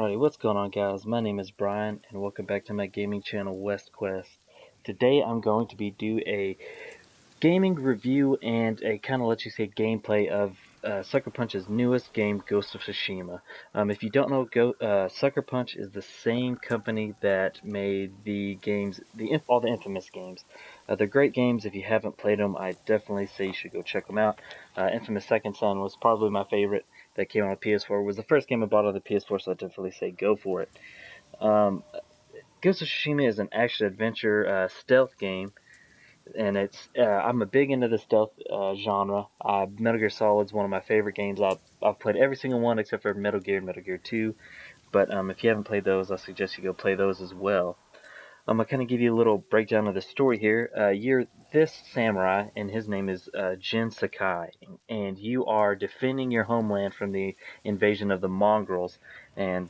Alrighty, what's going on, guys? My name is Brian and welcome back to my gaming channel West Quest. Today I'm going to be do a gaming review and a kind of let you say gameplay of Sucker Punch's newest game, Ghost of Tsushima. If you don't know, Sucker Punch is the same company that made the games, all the Infamous games. They're great games. If you haven't played them, I definitely say you should go check them out. Infamous Second Son was probably my favorite that came on the PS4. It was the first game I bought on the PS4, so I definitely say go for it. Ghost of Tsushima is an action-adventure stealth game, and I'm a big into the stealth genre. Metal Gear Solid is one of my favorite games. I've played every single one except for Metal Gear and Metal Gear 2, but if you haven't played those, I suggest you go play those as well. I'm going to kind of give you a little breakdown of the story here. You're this samurai, and his name is Jin Sakai, and you are defending your homeland from the invasion of the Mongrels. And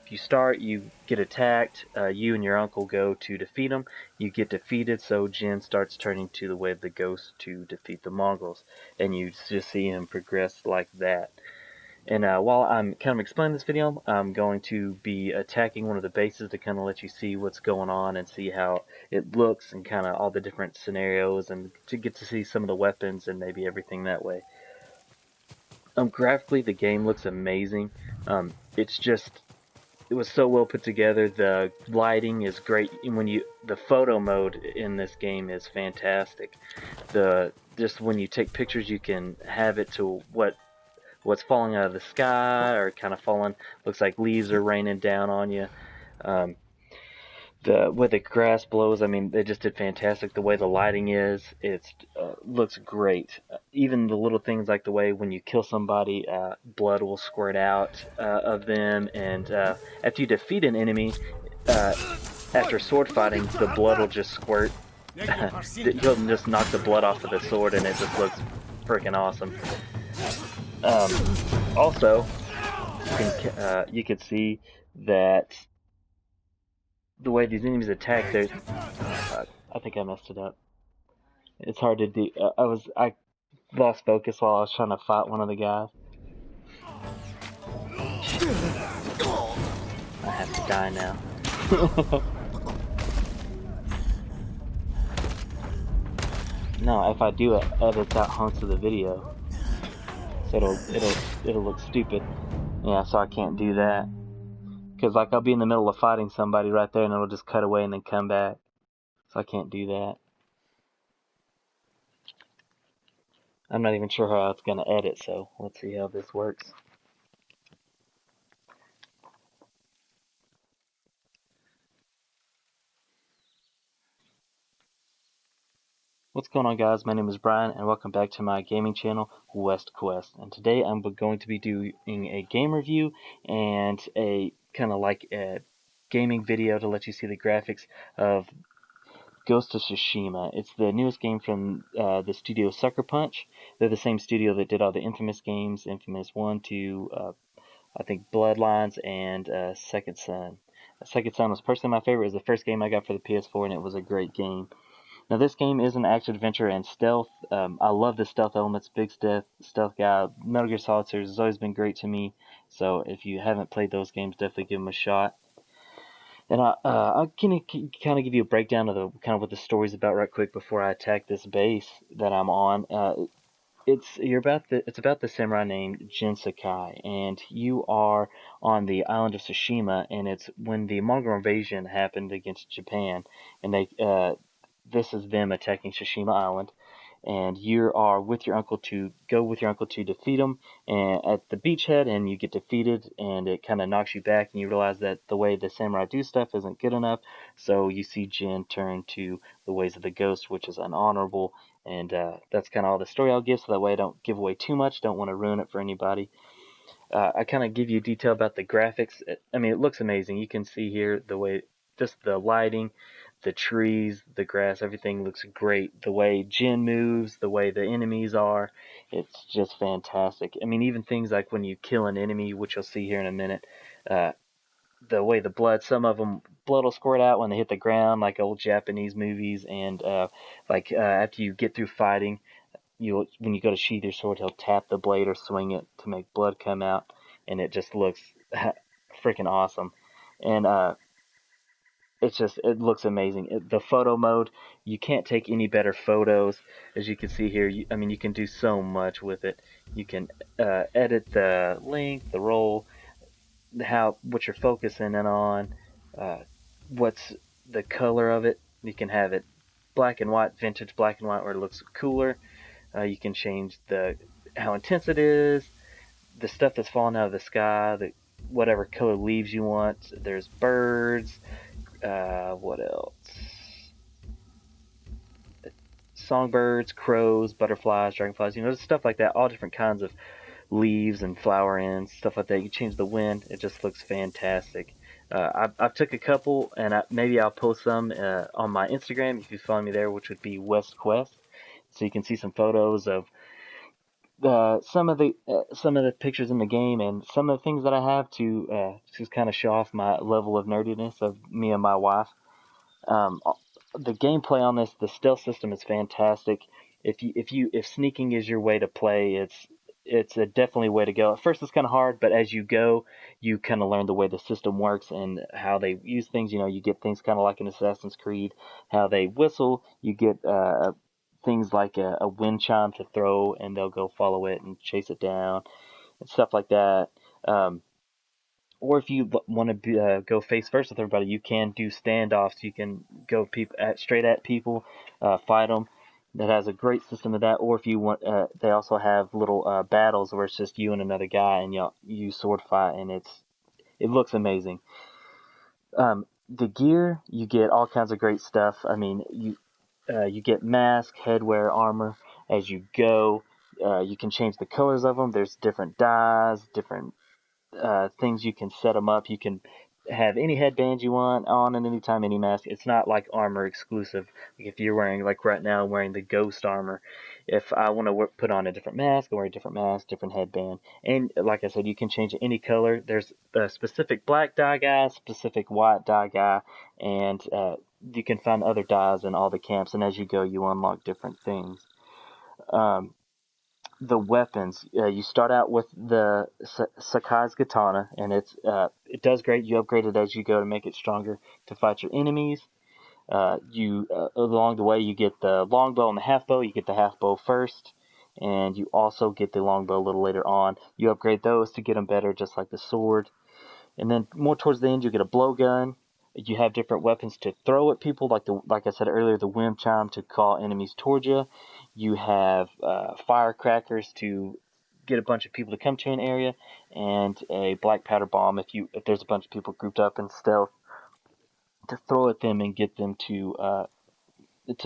you get attacked, you and your uncle go to defeat them, you get defeated, so Jin starts turning to the way of the ghost to defeat the Mongrels, and you just see him progress like that. And while I'm kind of explaining this video, I'm going to be attacking one of the bases to kind of let you see what's going on and see how it looks and kind of all the different scenarios and to get to see some of the weapons and maybe everything that way. Graphically, the game looks amazing. It was so well put together. The lighting is great. The photo mode in this game is fantastic. Just when you take pictures, you can have it to what's falling out of the sky or kind of falling, looks like leaves are raining down on you. The way the grass blows, I mean, they just did fantastic. The way the lighting is, it looks great. Even the little things like the way when you kill somebody, blood will squirt out of them, and after you defeat an enemy, after sword fighting, the blood will just squirt. You'll just knock the blood off of the sword, and it just looks freaking awesome. Also, you can see that the way these enemies attack, I think I messed it up. It's hard to do. I lost focus while I was trying to fight one of the guys. I have to die now. No, if I do it, edits out hunks of the video, so it'll look stupid. Yeah, so I can't do that. Because like I'll be in the middle of fighting somebody right there and it'll just cut away and then come back. So I can't do that. I'm not even sure how it's going to edit, so let's see how this works. What's going on, guys? My name is Brian and welcome back to my gaming channel West Quest. And today I'm going to be doing a game review and a kind of like a gaming video to let you see the graphics of Ghost of Tsushima. It's the newest game from the studio Sucker Punch. They're the same studio that did all the Infamous games, Infamous 1, 2, I think Bloodlines, and Second Son. Second Son was personally my favorite. It was the first game I got for the PS4, and it was a great game. Now, this game is an action-adventure and stealth. I love the stealth elements. Big stealth guy. Metal Gear Solid series has always been great to me. So if you haven't played those games, definitely give them a shot. And I'll kind of give you a breakdown of the kind of what the story's about right quick before I attack this base that I'm on. It's about the samurai named Jin Sakai, and you are on the island of Tsushima, and it's when the Mongol invasion happened against Japan, and this is them attacking Tsushima Island, and you are with your uncle to defeat them and at the beachhead, and you get defeated, and it kind of knocks you back, and you realize that the way the samurai do stuff isn't good enough, so you see Jin turn to the ways of the ghost, which is unhonorable, and that's kind of all the story I'll give, so that way I don't give away too much, don't want to ruin it for anybody. I kind of give you detail about the graphics. I mean, it looks amazing. You can see here just the lighting, the trees, the grass, everything looks great. The way Jin moves, the way the enemies are, it's just fantastic. I mean, even things like when you kill an enemy, which you'll see here in a minute, the way the blood, some of them, blood will squirt out when they hit the ground, like old Japanese movies, and after you get through fighting, when you go to sheath your sword, he'll tap the blade or swing it to make blood come out, and it just looks freaking awesome. And it looks amazing. The photo mode, you can't take any better photos. As you can see here, I mean, you can do so much with it. You can edit the length, the roll, what you're focusing in on, uh, what's the color of it. You can have it black and white, vintage black and white, where it looks cooler. You can change how intense it is, the stuff that's falling out of the sky, whatever color leaves you want. There's birds. What else? Songbirds, crows, butterflies, dragonflies. Stuff like that. All different kinds of leaves and flower ends, stuff like that. You change the wind. It just looks fantastic. I've took a couple, and maybe I'll post some on my Instagram if you follow me there, which would be West Quest. So you can see some photos of some of the pictures in the game and some of the things that I have to just kind of show off my level of nerdiness of me and my wife. Um, the gameplay on this, the stealth system is fantastic. If sneaking is your way to play, it's a definitely way to go. At first, it's kind of hard, but as you go, you kind of learn the way the system works and how they use things. You get things kind of like in Assassin's Creed, how they whistle. You get things like a wind chime to throw, and they'll go follow it and chase it down and stuff like that. Or if you want to go face first with everybody, you can do standoffs. You can go straight at people, fight them. That has a great system of that. Or if you want, they also have little battles where it's just you and another guy, and you sword fight, and it looks amazing. The gear, you get all kinds of great stuff. I mean, you get mask, headwear, armor as you go. You can change the colors of them. There's different dyes, different things you can set them up. You can have any headband you want on, and anytime any mask. It's not like armor exclusive. If you're wearing, like right now, I'm wearing the ghost armor. If I want to put on a different mask, I wear a different mask, different headband. And like I said, you can change any color. There's a specific black dye guy, specific white dye guy, and you can find other dyes in all the camps. And as you go, you unlock different things. The weapons, you start out with the Sakai's katana, and it does great. You upgrade it as you go to make it stronger to fight your enemies. Along the way, you get the longbow and the half bow. You get the half bow first, and you also get the longbow a little later on. You upgrade those to get them better, just like the sword. And then more towards the end, you get a blowgun. You have different weapons to throw at people, like I said earlier, the wind chime to call enemies towards you. You have firecrackers to get a bunch of people to come to an area, and a black powder bomb if there's a bunch of people grouped up in stealth, to throw at them and get them to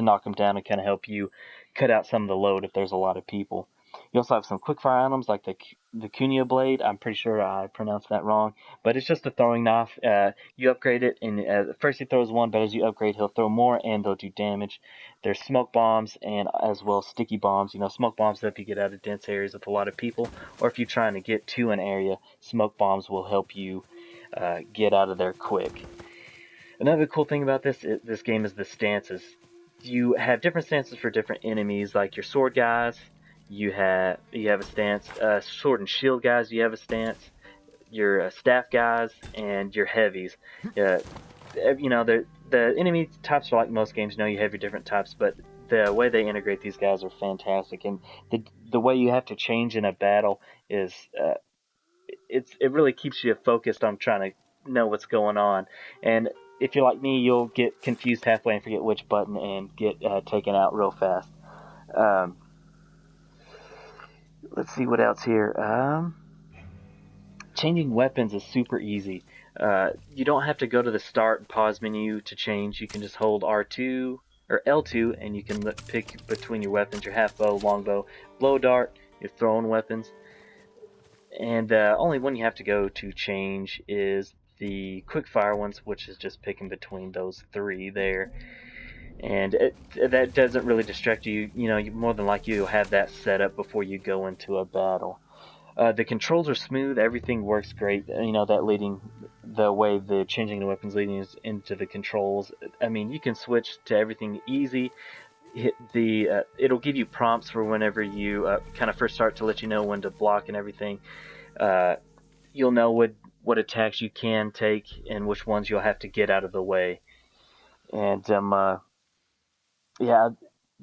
knock them down and kind of help you cut out some of the load if there's a lot of people. You also have some quickfire items like the Cunha blade. I'm pretty sure I pronounced that wrong, but it's just a throwing knife. You upgrade it, and first he throws one, but as you upgrade, he'll throw more, and they'll do damage. There's smoke bombs and as well sticky bombs. Smoke bombs help you get out of dense areas with a lot of people, or if you're trying to get to an area, smoke bombs will help you get out of there quick. Another cool thing about this game is the stances. You have different stances for different enemies, like your sword guys. You have a stance. Sword and shield guys, you have a stance. Your staff guys and your heavies. The enemy types are like most games. You have your different types, but the way they integrate these guys are fantastic. And the way you have to change in a battle is it really keeps you focused on trying to know what's going on. And if you're like me, you'll get confused halfway and forget which button and get taken out real fast. Let's see what else here. Changing weapons is super easy. You don't have to go to the start and pause menu to change. You can just hold R2 or L2, and you can pick between your weapons: your half bow, longbow, blow dart, your thrown weapons. And only one you have to go to change is the quickfire ones, which is just picking between those three there. And that doesn't really distract you. More than likely you'll have that set up before you go into a battle. The controls are smooth. Everything works great. The way the changing the weapons leading is into the controls. I mean, you can switch to everything easy. It'll give you prompts for whenever you kind of first start to let you know when to block and everything. You'll know what attacks you can take and which ones you'll have to get out of the way. And yeah,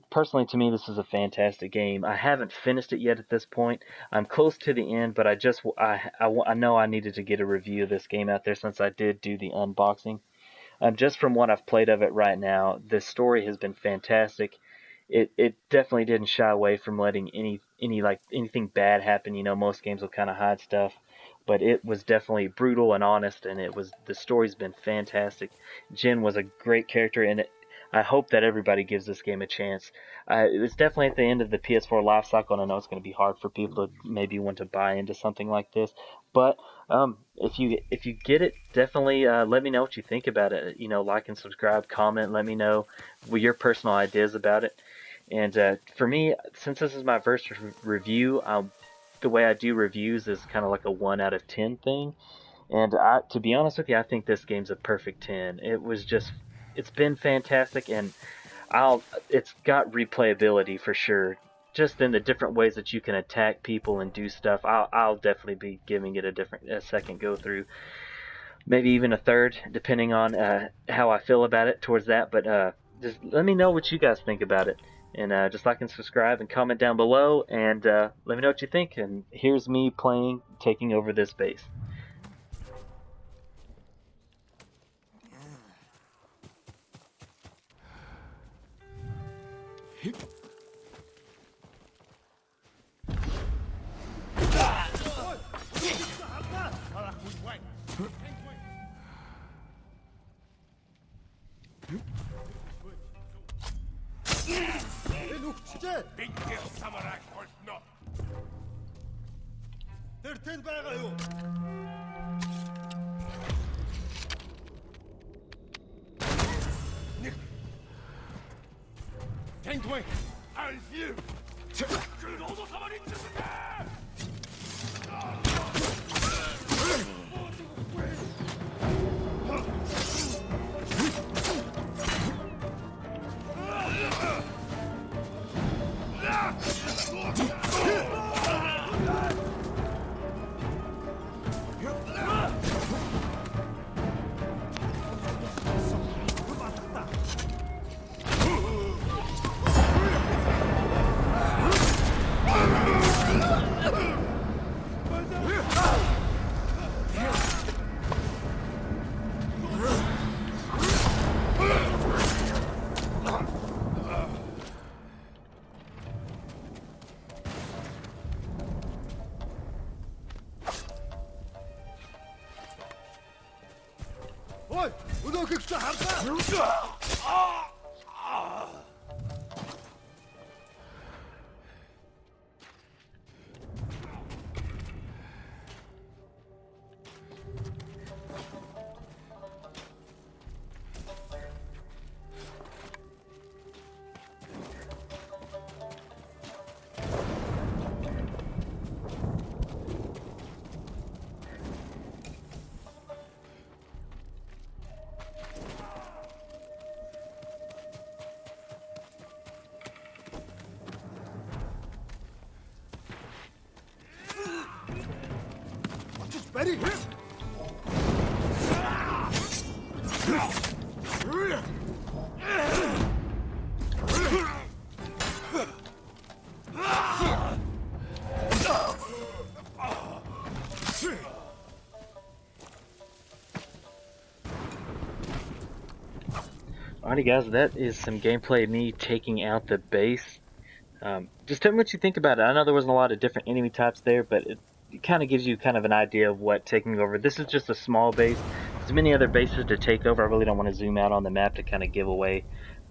personally, to me, this is a fantastic game. I haven't finished it yet at this point. I'm close to the end, but I know I needed to get a review of this game out there since I did do the unboxing. Just from what I've played of it right now, the story has been fantastic. It definitely didn't shy away from letting anything bad happen. You know, most games will kind of hide stuff, but it was definitely brutal and honest, and the story's been fantastic. Jin was a great character, and I hope that everybody gives this game a chance. It's definitely at the end of the PS4 life cycle, and I know it's going to be hard for people to maybe want to buy into something like this. But if you get it, definitely let me know what you think about it. You know, like and subscribe, comment, let me know your personal ideas about it. And for me, since this is my first review, the way I do reviews is kind of like a 1 out of 10 thing. And to be honest with you, I think this game's a perfect 10. It's been fantastic, and it's got replayability for sure. Just in the different ways that you can attack people and do stuff, I'll definitely be giving it a second go through, maybe even a third, depending on how I feel about it towards that. But just let me know what you guys think about it, and just like and subscribe and comment down below, and let me know what you think. And here's me taking over this base. Ready? Alrighty guys, that is some gameplay of me taking out the base. Just tell me what you think about it. I know there wasn't a lot of different enemy types there, but it kind of gives you kind of an idea of what taking over. This is just a small base. There's many other bases to take over. I really don't want to zoom out on the map to kind of give away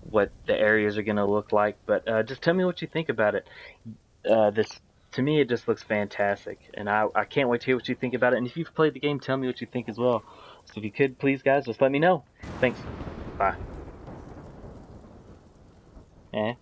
what the areas are going to look like, but just tell me what you think about it. To me, it just looks fantastic, and I can't wait to hear what you think about it. And if you've played the game, tell me what you think as well. So if you could, please guys, just let me know. Thanks. Bye. Eh?